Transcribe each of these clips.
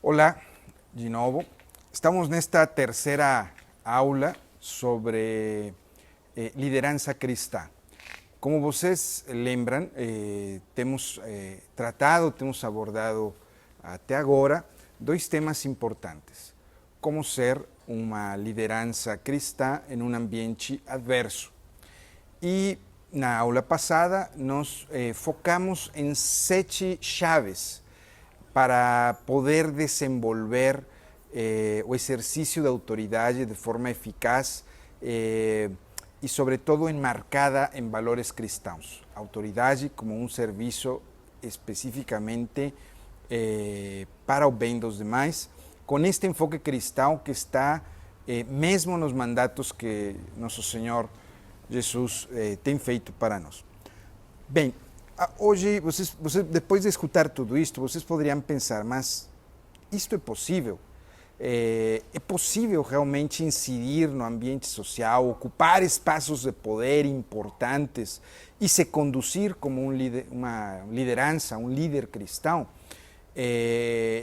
Olá, de novo. Estamos nesta terceira aula sobre liderança cristã. Como vocês lembram, temos tratado, temos abordado até agora dois temas importantes. Como ser uma liderança cristã em um ambiente adverso. E na aula passada nós focamos em 7 chaves para poder desenvolver o exercício da autoridade de forma eficaz e, sobretudo, enmarcada em valores cristãos. A autoridade como um serviço especificamente para o bem dos demais, com este enfoque cristão que está mesmo nos mandatos que nosso Senhor Jesus tem feito para nós. Bem, hoje, vocês, depois de escutar tudo isto, vocês poderiam pensar, mas isto é possível? É possível realmente incidir no ambiente social, ocupar espaços de poder importantes e se conduzir como uma liderança, um líder cristão?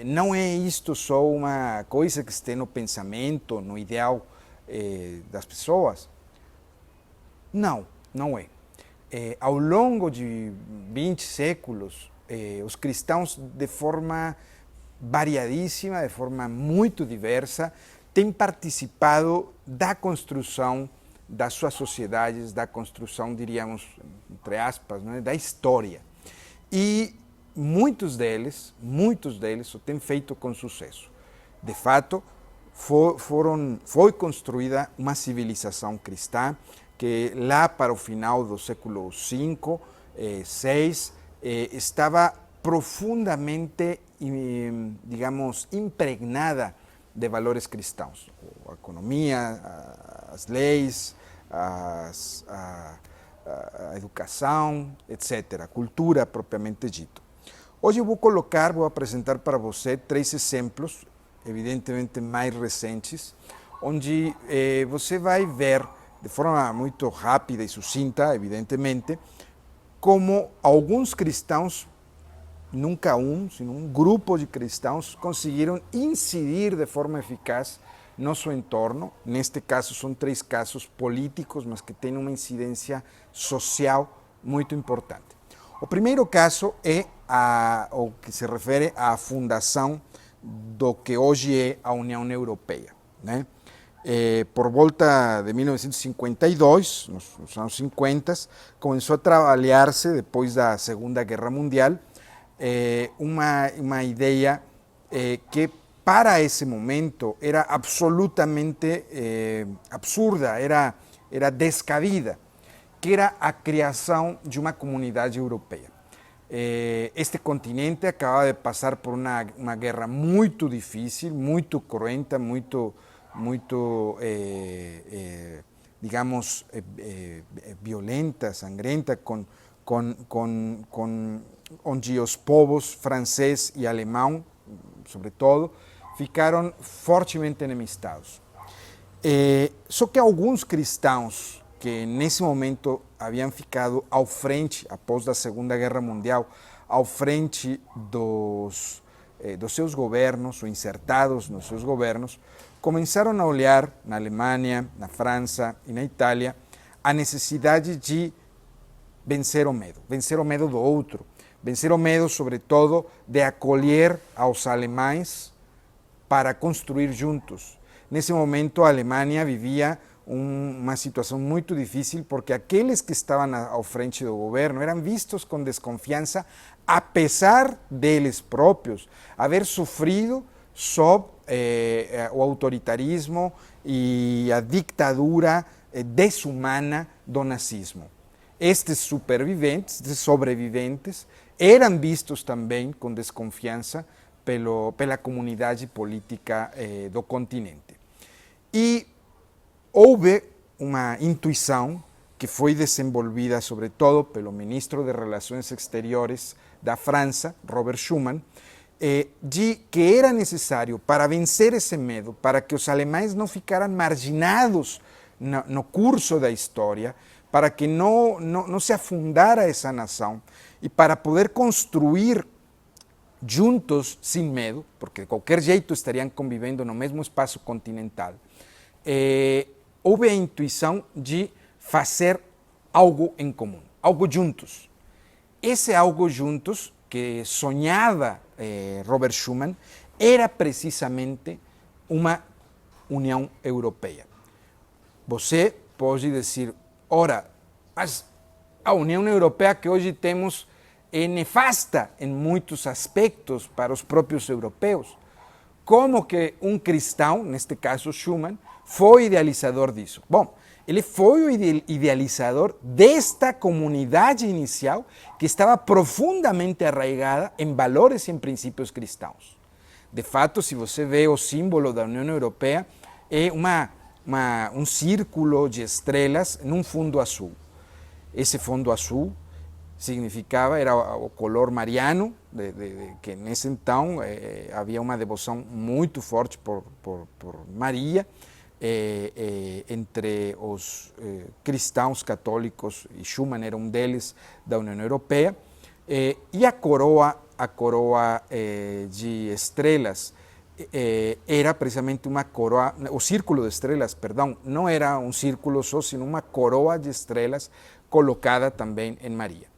Não é isto só uma coisa que está no pensamento, no ideal das pessoas? Não, não é. Ao longo de 20 séculos, os cristãos, de forma variadíssima, de forma muito diversa, têm participado da construção das suas sociedades, da construção, diríamos, entre aspas, né, da história. E muitos deles o têm feito com sucesso. De fato, foi construída uma civilização cristã que lá para o final do século V, VI, estava profundamente, digamos, impregnada de valores cristãos. A economia, as leis, a educação, etc. A cultura propriamente dito. Hoje eu vou apresentar para você 3 exemplos, evidentemente mais recentes, onde você vai ver de forma muito rápida e sucinta, evidentemente, como alguns cristãos, nunca sino um grupo de cristãos, conseguiram incidir de forma eficaz no seu entorno. Neste caso, são 3 casos políticos, mas que têm uma incidência social muito importante. O primeiro caso é o que se refere à fundação do que hoje é a União Europeia, né? Por volta de 1952, nos anos 50, começou a trabalhar-se, depois da Segunda Guerra Mundial, uma ideia que para esse momento era absolutamente absurda, era descabida, que era a criação de uma comunidade europeia. Este continente acabava de passar por uma guerra muito difícil, muito cruenta, muito digamos, violenta, sangrenta, onde os povos francês e alemão, sobretudo, ficaram fortemente enemistados. Só que alguns cristãos que nesse momento haviam ficado ao frente, após a Segunda Guerra Mundial, ao frente dos seus governos, ou insertados nos seus governos, começaram a olhar na Alemanha, na França e na Itália a necessidade de vencer o medo do outro, vencer o medo, sobretudo, de acolher aos alemães para construir juntos. Nesse momento, a Alemanha vivia uma situação muito difícil porque aqueles que estavam ao frente do governo eram vistos com desconfiança, apesar deles próprios haver sofrido sob o autoritarismo e a ditadura desumana do nazismo. Estes sobreviventes, eram vistos também com desconfiança pela comunidade política do continente. E houve uma intuição que foi desenvolvida, sobretudo, pelo ministro de Relações Exteriores da França, Robert Schuman, de que era necessário, para vencer esse medo, para que os alemães não ficaram marginados no curso da história, para que não se afundara essa nação e para poder construir juntos, sem medo, porque de qualquer jeito estariam convivendo no mesmo espaço continental, houve a intuição de fazer algo em comum, algo juntos. Esse algo juntos que sonhava Robert Schuman era precisamente uma União Europeia. Você pode dizer, ora, mas a União Europeia que hoje temos é nefasta em muitos aspectos para os próprios europeus. Como que um cristão, neste caso Schuman, foi idealizador disso? Bom, ele foi o idealizador desta comunidade inicial que estava profundamente arraigada em valores e em princípios cristãos. De fato, se você vê o símbolo da União Europeia, é um círculo de estrelas num fundo azul. Esse fundo azul significava, era o color mariano, que nesse então havia uma devoção muito forte por Maria, entre os cristãos católicos, e Schuman era um deles, da União Europeia, e a coroa de estrelas era precisamente uma coroa, o círculo de estrelas, perdão, não era um círculo só, sino uma coroa de estrelas colocada também em Maria.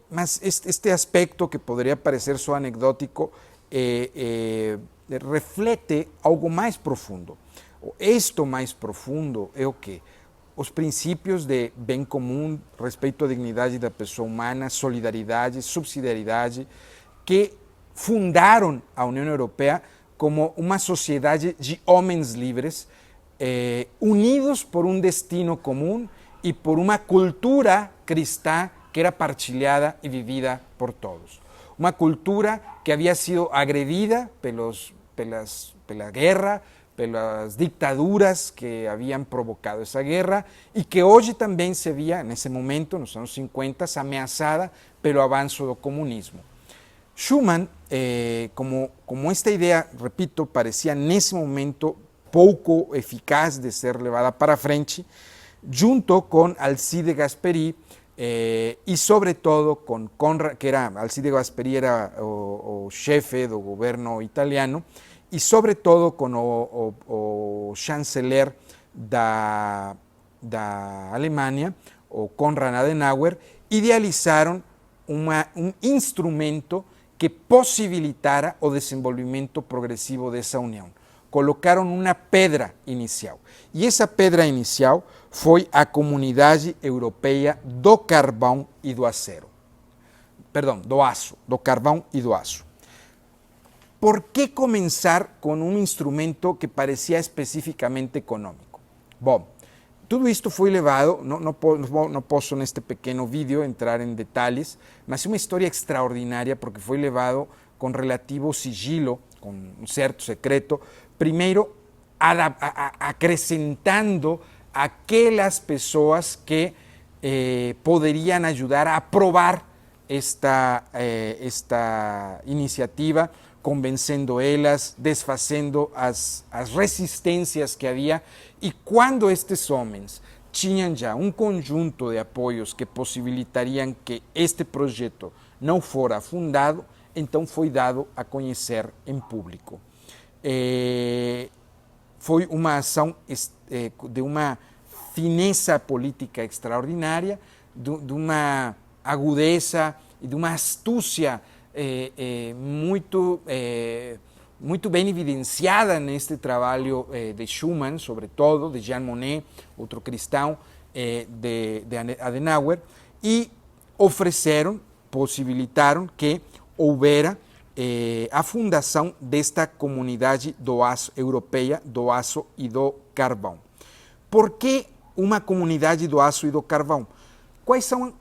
Mas este aspecto, que poderia parecer só anecdótico, reflete algo mais profundo. Esto mais profundo é o quê? Os princípios de bem comum, respeito à dignidade da pessoa humana, solidariedade, subsidiariedade, que fundaram a União Europeia como uma sociedade de homens livres, unidos por um destino comum e por uma cultura cristã que era partilhada e vivida por todos. Uma cultura que havia sido agredida pela guerra, pelas dictaduras que haviam provocado essa guerra e que hoje também se via, nesse momento, nos anos 50, ameaçada pelo avanço do comunismo. Schuman, como esta ideia, repito, parecia nesse momento pouco eficaz de ser levada para frente, junto com Alcide Gasperi e, sobretudo, com Conrad, que era, Alcide Gasperi era o chefe do governo italiano, e, sobretudo, com o chanceler da Alemanha, o Konrad Adenauer, idealizaram um instrumento que possibilitara o desenvolvimento progressivo dessa união. Colocaram uma pedra inicial. E essa pedra inicial foi a Comunidade Europeia do Carvão e do Aço. Perdão, do aço, do carvão e do aço. ¿Por que começar com um instrumento que parecia especificamente econômico? Bom, tudo isto foi levado, não posso neste pequeno vídeo entrar em detalhes, mas é uma história extraordinária porque foi levado com relativo sigilo, com um certo secreto, primeiro acrescentando aquelas pessoas que poderiam ajudar a aprovar esta iniciativa, convencendo elas, desfazendo as resistências que havia, e quando estes homens tinham já um conjunto de apoios que possibilitariam que este projeto não fora fundado, então foi dado a conhecer em público. Foi uma ação de uma fineza política extraordinária, de uma agudeza e de uma astúcia muito bem evidenciada neste trabalho de Schuman, sobretudo, de Jean Monnet, outro cristão, de Adenauer, e possibilitaram que houvera a fundação desta comunidade europeia do aço e do carvão. Por que uma comunidade do aço e do carvão? Quais são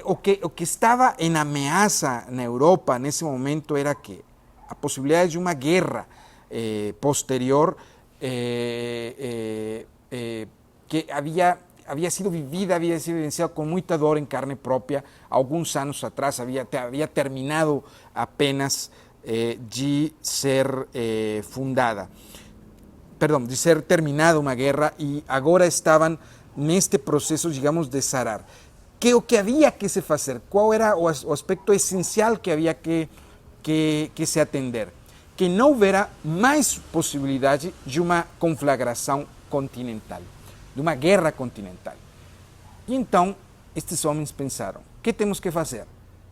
o que estava em ameaça na Europa nesse momento era que a possibilidade de uma guerra posterior que havia sido vivida, havia sido vivenciada com muita dor em carne própria alguns anos atrás, havia terminado apenas de ser de ser terminada uma guerra, e agora estavam neste processo, digamos, de sarar. O que havia que se fazer? Qual era o aspecto essencial que havia que que se atender, que não houvera mais possibilidade de uma conflagração continental, de uma guerra continental. E então, estes homens pensaram, o que temos que fazer?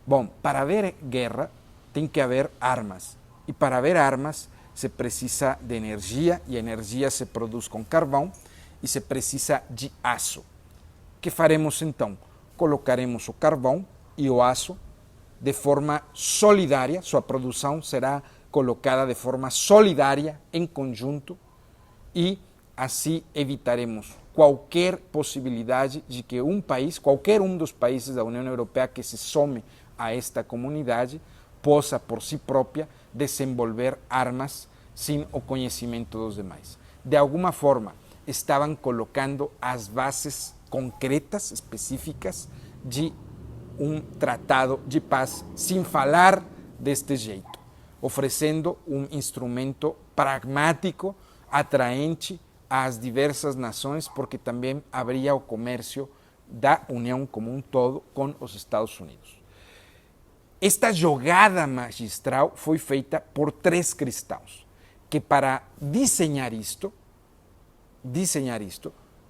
Bom, para haver guerra, tem que haver armas. E para haver armas, se precisa de energia, e a energia se produz com carvão, e se precisa de aço. O que faremos então? Colocaremos o carvão e o aço de forma solidária, sua produção será colocada de forma solidária, em conjunto, e assim evitaremos qualquer possibilidade de que um país, qualquer um dos países da União Europeia que se some a esta comunidade, possa por si própria desenvolver armas sem o conhecimento dos demais. De alguma forma, estavam colocando as bases concretas, específicas, de um tratado de paz, sem falar deste jeito, oferecendo um instrumento pragmático, atraente às diversas nações, porque também haveria o comércio da União como um todo com os Estados Unidos. Esta jogada magistral foi feita por 3 cristãos, que para desenhar isto,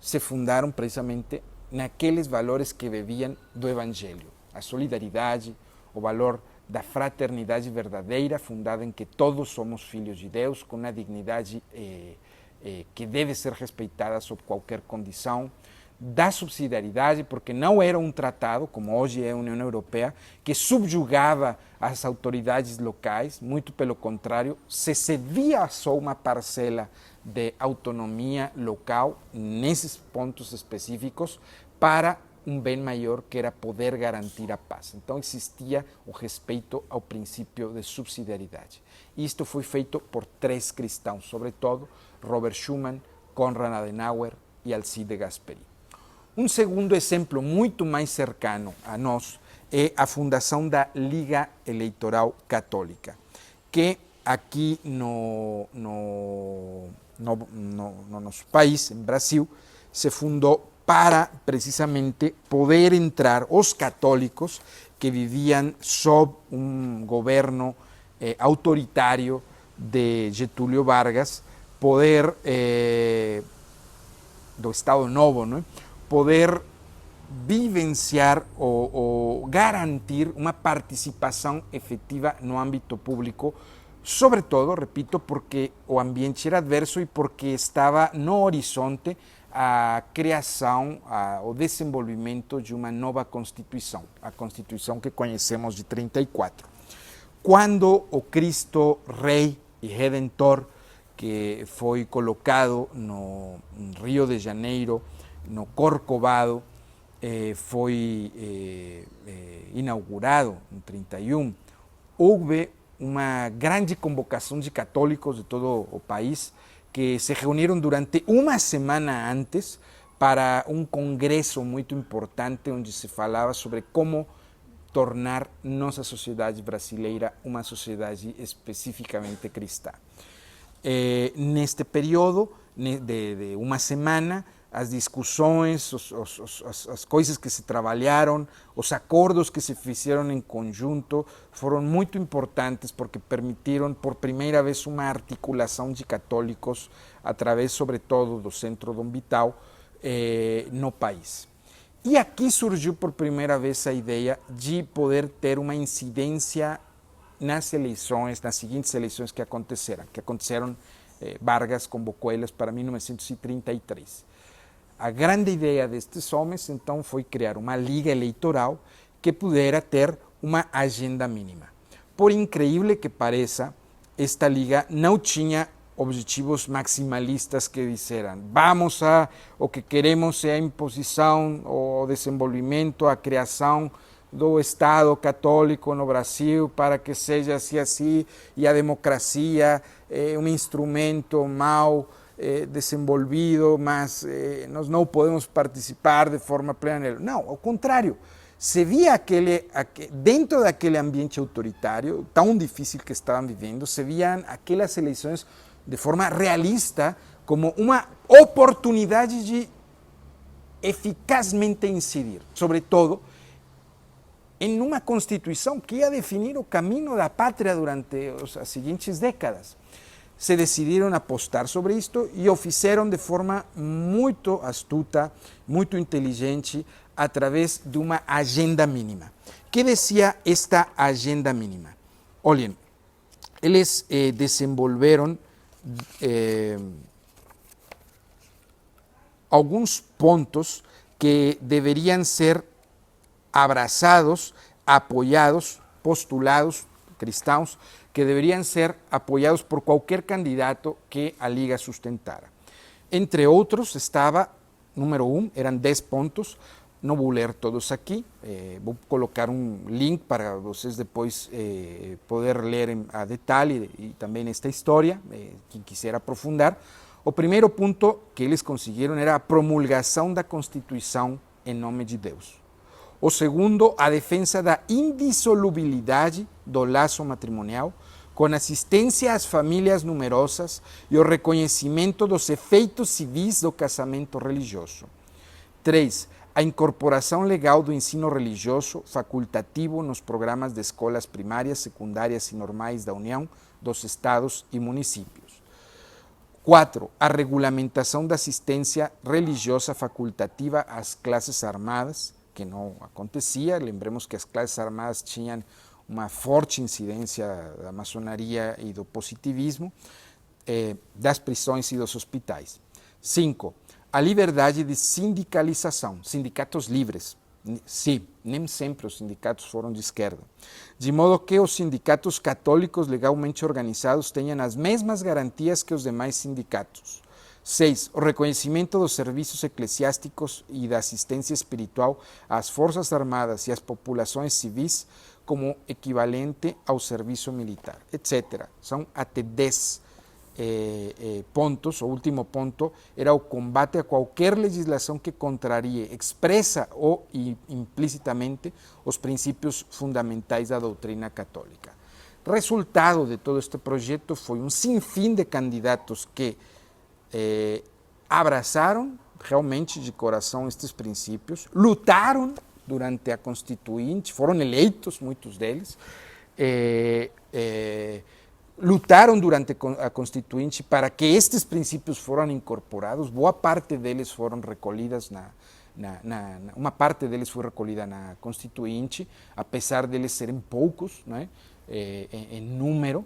se fundaram precisamente naqueles valores que bebiam do Evangelho. A solidariedade, o valor da fraternidade verdadeira, fundada em que todos somos filhos de Deus, com a dignidade que deve ser respeitada sob qualquer condição, da subsidiariedade, porque não era um tratado, como hoje é a União Europeia, que subjugava as autoridades locais, muito pelo contrário, se cedia só uma parcela de autonomia local nesses pontos específicos para um bem maior, que era poder garantir a paz. Então existia o respeito ao princípio de subsidiariedade. Isto foi feito por 3 cristãos, sobretudo Robert Schuman, Konrad Adenauer e Alcide Gasperi. Um segundo exemplo muito mais cercano a nós é a fundação da Liga Eleitoral Católica, que aqui no nosso país, em Brasil, se fundou para precisamente poder entrar os católicos que viviam sob um governo autoritário de Getúlio Vargas, poder do Estado Novo, não é? Poder vivenciar ou garantir uma participação efetiva no âmbito público, sobretudo, repito, porque o ambiente era adverso e porque estava no horizonte a criação, o desenvolvimento de uma nova Constituição, a Constituição que conhecemos de 34. Quando o Cristo Rei e Redentor, que foi colocado no Rio de Janeiro, no Corcovado, foi inaugurado em 31, houve uma grande convocação de católicos de todo o país que se reuniram durante uma semana antes para um congresso muito importante onde se falava sobre como tornar nossa sociedade brasileira uma sociedade especificamente cristã. Neste período de uma semana, as discussões, as coisas que se trabalharam, os acordos que se fizeram em conjunto foram muito importantes porque permitiram por primeira vez uma articulação de católicos através, sobretudo, do Centro Dom Vital no país. E aqui surgiu por primeira vez a ideia de poder ter uma incidência nas eleições, nas seguintes eleições que aconteceram, Vargas convocou elas para 1933. A grande ideia destes homens, então, foi criar uma liga eleitoral que pudera ter uma agenda mínima. Por incrível que pareça, esta liga não tinha objetivos maximalistas que disseram o que queremos é a imposição, o desenvolvimento, a criação do Estado católico no Brasil para que seja assim, e a democracia é um instrumento mau, desenvolvido, mas nós não podemos participar de forma plena. Não, ao contrário, se via dentro daquele ambiente autoritário, tão difícil que estavam vivendo, se viam aquelas eleições de forma realista como uma oportunidade de eficazmente incidir, sobretudo em uma Constituição que ia definir o caminho da pátria durante as seguintes décadas. Se decidiram apostar sobre isto e o fizeram de forma muito astuta, muito inteligente, através de uma agenda mínima. O que dizia esta agenda mínima? Olhem, eles desenvolveram alguns pontos que deveriam ser abrazados, apoyados, postulados, cristãos, que deveriam ser apoyados por qualquer candidato que a Liga sustentara. Entre outros estava, número 1, eram 10 pontos, não vou ler todos aqui, vou colocar um link para vocês depois poder ler a detalhe e também esta história, quem quiser aprofundar. O primeiro ponto que eles conseguiram era a promulgação da Constituição em nome de Deus. O segundo, a defesa da indissolubilidade do laço matrimonial, com assistência às famílias numerosas e o reconhecimento dos efeitos civis do casamento religioso. 3. A incorporação legal do ensino religioso facultativo nos programas de escolas primárias, secundárias e normais da União, dos estados e municípios. 4. A regulamentação da assistência religiosa facultativa às classes armadas, que não acontecia. Lembremos que as classes armadas tinham uma forte incidência da maçonaria e do positivismo, das prisões e dos hospitais. 5. A liberdade de sindicalização, sindicatos livres. Sim, nem sempre os sindicatos foram de esquerda. De modo que os sindicatos católicos legalmente organizados tenham as mesmas garantias que os demais sindicatos. 6. O reconhecimento dos serviços eclesiásticos e da assistência espiritual às forças armadas e às populações civis como equivalente ao serviço militar, etc. São até 10 pontos. O último ponto era o combate a qualquer legislação que contrarie expressa ou implicitamente os princípios fundamentais da doutrina católica. Resultado de todo este projeto foi um sinfim de candidatos que abraçaram realmente de coração estes princípios, lutaram durante a Constituinte, foram eleitos muitos deles, lutaram durante a Constituinte para que estes princípios foram incorporados. Boa parte deles foram recolhidas uma parte deles foi recolhida na Constituinte, apesar deles serem poucos, né, em número,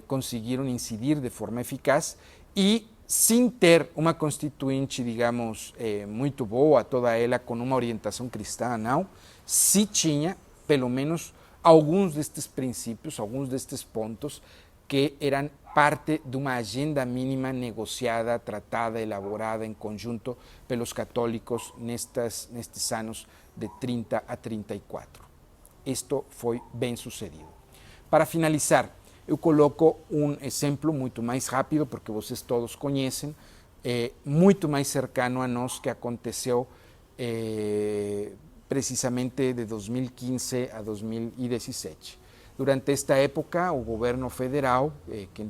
conseguiram incidir de forma eficaz e sem ter uma Constituinte, digamos, muito boa, toda ela com uma orientação cristã, não, se tinha, pelo menos, alguns destes princípios, alguns destes pontos que eram parte de uma agenda mínima negociada, tratada, elaborada em conjunto pelos católicos nestes anos de 30 a 34. Isto foi bem sucedido. Para finalizar, eu coloco um exemplo muito mais rápido, porque vocês todos conhecem, muito mais cercano a nós, que aconteceu precisamente de 2015 a 2017. Durante esta época, o governo federal, que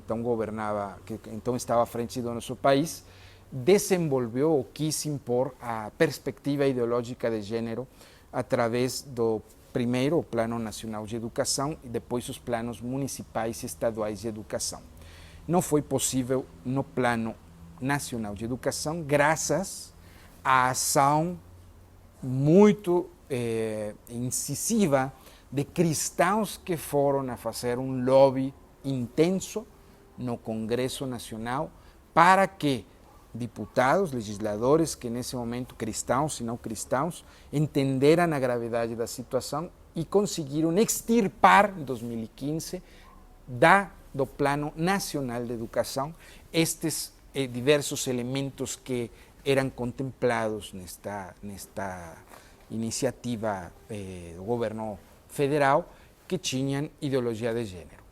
então estava à frente do nosso país, desenvolveu ou quis impor a perspectiva ideológica de gênero através do primeiro o Plano Nacional de Educação e depois os planos municipais e estaduais de educação. Não foi possível no Plano Nacional de Educação, graças à ação muito incisiva de cristãos que foram a fazer um lobby intenso no Congresso Nacional para que diputados, legisladores que nesse momento, cristãos e não cristãos, entenderam a gravidade da situação e conseguiram extirpar, em 2015, do Plano Nacional de Educação, estes diversos elementos que eram contemplados nesta iniciativa do governo federal, que tinham ideologia de gênero.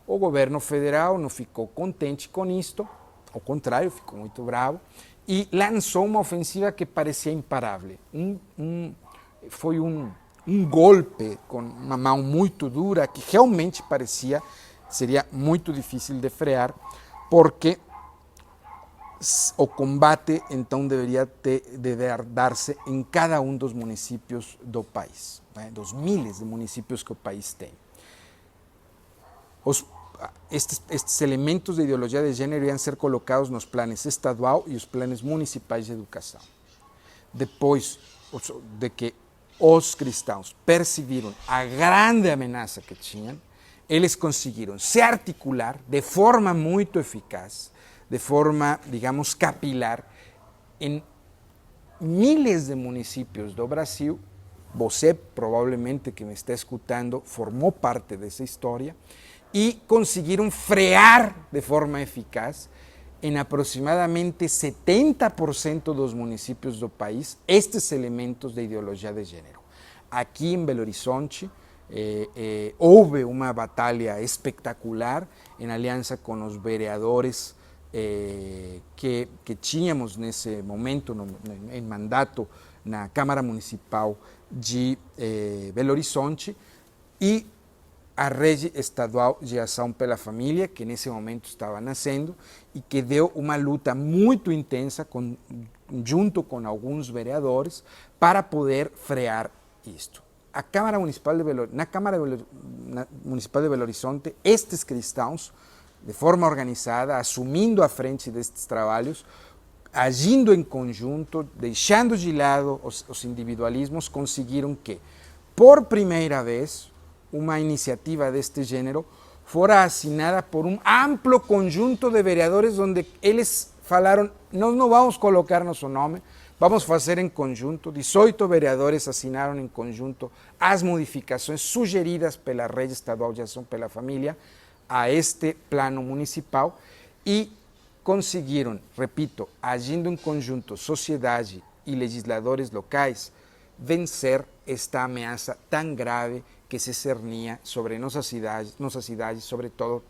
O governo federal não ficou contente com isto, ao contrário, ficou muito bravo e lançou uma ofensiva que parecia imparável. Foi um golpe com uma mão muito dura que realmente seria muito difícil de frear, porque o combate então deveria dar-se em cada um dos municípios do país. né, dos milhares de municípios que o país tem. Estes elementos de ideologia de gênero iam ser colocados nos planos estadual e os planos municipais de educação. Depois de que os cristãos perceberam a grande ameaça que tinham, eles conseguiram se articular de forma muito eficaz, de forma, digamos, capilar, em milhares de municípios do Brasil. Você, provavelmente, que me está escutando, formou parte dessa história, e conseguiram frear de forma eficaz em aproximadamente 70% dos municípios do país estes elementos de ideologia de gênero. Aqui em Belo Horizonte houve uma batalha espetacular em aliança com os vereadores que tínhamos nesse momento em mandato na Câmara Municipal de Belo Horizonte e a Rede Estadual de Ação pela Família, que nesse momento estava nascendo e que deu uma luta muito intensa junto com alguns vereadores para poder frear isto. Na Câmara Municipal de Belo Horizonte, estes cristãos, de forma organizada, assumindo a frente destes trabalhos, agindo em conjunto, deixando de lado os individualismos, conseguiram que, por primeira vez, uma iniciativa deste gênero fora assinada por um amplo conjunto de vereadores, onde eles falaram: nós não vamos colocar nosso nome, vamos fazer em conjunto. 18 vereadores assinaram em conjunto as modificações sugeridas pela Rede Estadual de Ação pela Família a este plano municipal e conseguiram, repito, agindo em conjunto, sociedade e legisladores locais, vencer esta ameaça tão grave que se cernia sobre nossas cidades, sobretudo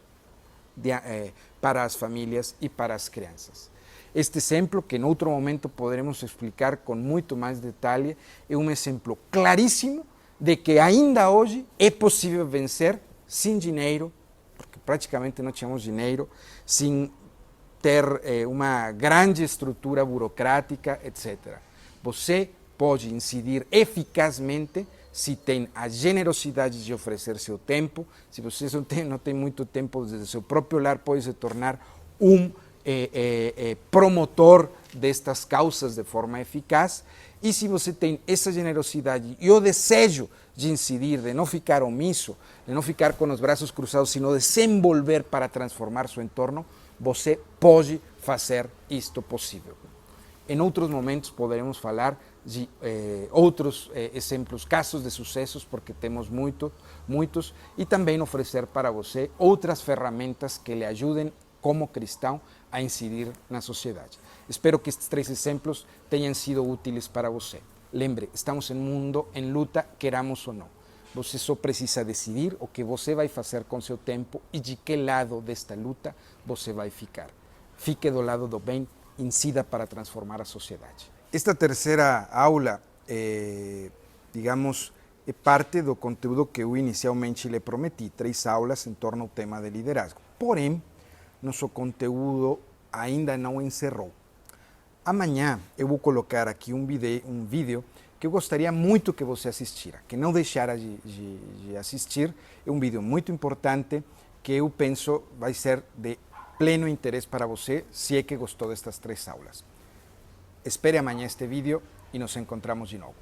para as famílias e para as crianças. Este exemplo, que em outro momento poderemos explicar com muito mais detalhe, é um exemplo claríssimo de que ainda hoje é possível vencer sem dinheiro, porque praticamente não tínhamos dinheiro, sem ter uma grande estrutura burocrática, etc. Você pode incidir eficazmente se tem a generosidade de oferecer seu tempo. Se você não tem muito tempo, desde seu próprio lar pode se tornar um promotor destas causas de forma eficaz. E se você tem essa generosidade e o desejo de incidir, de não ficar omisso, de não ficar com os braços cruzados, sino de se envolver para transformar seu entorno, você pode fazer isto possível. Em outros momentos poderemos falar de outros exemplos, casos de sucessos, porque temos muitos, e também oferecer para você outras ferramentas que lhe ajudem, como cristão, a incidir na sociedade. Espero que estes 3 exemplos tenham sido úteis para você. Lembre, estamos em um mundo em luta, queramos ou não. Você só precisa decidir o que você vai fazer com seu tempo e de que lado desta luta você vai ficar. Fique do lado do bem, incida para transformar a sociedade. Esta terceira aula, digamos, é parte do conteúdo que eu inicialmente lhe prometi, 3 aulas em torno ao tema de liderazgo. Porém, nosso conteúdo ainda não encerrou. Amanhã eu vou colocar aqui um vídeo que eu gostaria muito que você assistira, que não deixara de assistir. É um vídeo muito importante que eu penso vai ser de pleno interesse para você, se é que gostou destas 3 aulas. Espere amanhã este vídeo e nos encontramos de novo.